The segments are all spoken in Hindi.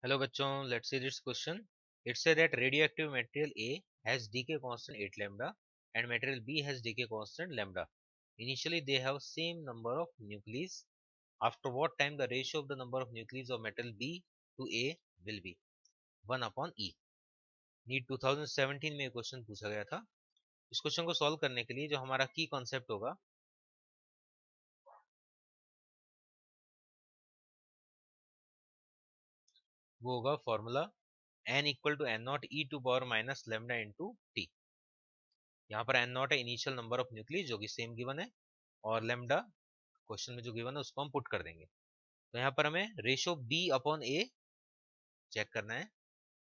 Hello bachon, let's see this question. It said that radioactive material A has decay constant 8 lambda and material B has decay constant lambda. Initially they have same number of nuclei. After what time the ratio of the number of nuclei of metal B to A will be 1 upon E. NEET 2017 में क्वेश्चन पूछा गया था. इस क्वेश्चन को सॉल्व करने के लिए जो हमारा की कॉन्सेप्ट होगा वो होगा formula n equal to N naught e to power minus lambda into t. यहाँ पर एन नॉट है इनिशियल नंबर ऑफ न्यूक्लियस जो कि सेम गिवन है और लेमडा क्वेश्चन में जो गिवन है उसको हम पुट कर देंगे. तो यहाँ पर हमें ratio B upon A check करना है.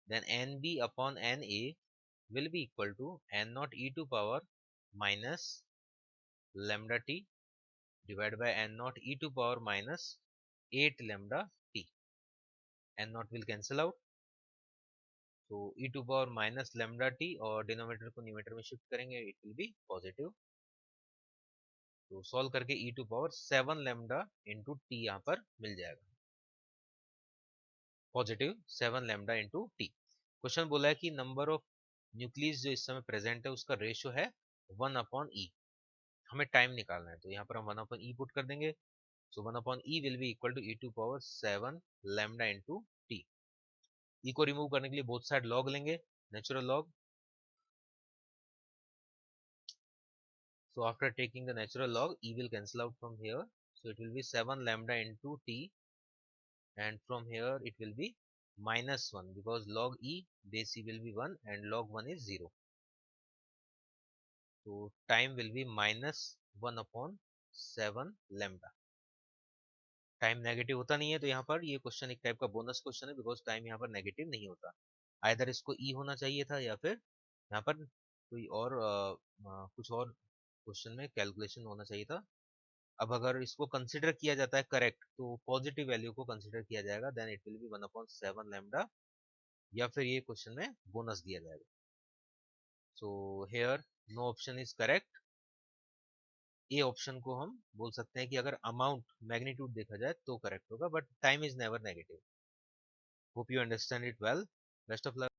Then N B upon N A will be equal to N naught e to power minus lambda t divide by N naught e to power minus 8 lambda t. N naught will cancel out, तो e to power minus lambda t और डिनोमिनेटर को न्यूमरेटर में शिफ्ट करेंगे, इट विल बी पॉजिटिव. तो सॉल्व करके e to power 7 lambda into t यहाँ पर मिल जाएगा, positive 7 lambda into T. Question बोला है कि नंबर ऑफ न्यूक्लियस जो इस समय प्रेजेंट है उसका रेशियो है 1 अपॉन ई. हमें टाइम निकालना है तो यहाँ पर हम 1 अपॉन ई पुट कर देंगे. So 1 upon e will be equal to e to power 7 lambda into t. E को रिमूव करने के लिए बोथ साइड लॉग लेंगे, natural log. So after taking the natural log, e will cancel out from here. So it will be 7 lambda into t, and from here it will be minus 1 because log e base e will be 1 and log 1 is 0. So time will be minus 1 upon 7 lambda. Time negative होता नहीं है तो यहाँ पर ये क्वेश्चन एक टाइप का बोनस क्वेश्चन है बिकॉज टाइम यहाँ पर नेगेटिव नहीं होता. आइदर इसको ई होना चाहिए था या फिर यहाँ पर कोई और कुछ और क्वेश्चन में कैलकुलेशन होना चाहिए था. अब अगर इसको कंसिडर किया जाता है करेक्ट तो पॉजिटिव वैल्यू को कंसिडर किया जाएगा, then it will be 1 upon 7 lambda, या फिर ये क्वेश्चन में बोनस दिया जाएगा. So here no option is correct. A option को हम बोल सकते हैं कि अगर अमाउंट मैग्नीट्यूड देखा जाए तो करेक्ट होगा, but time is never negative. Hope you understand it well. Best of luck.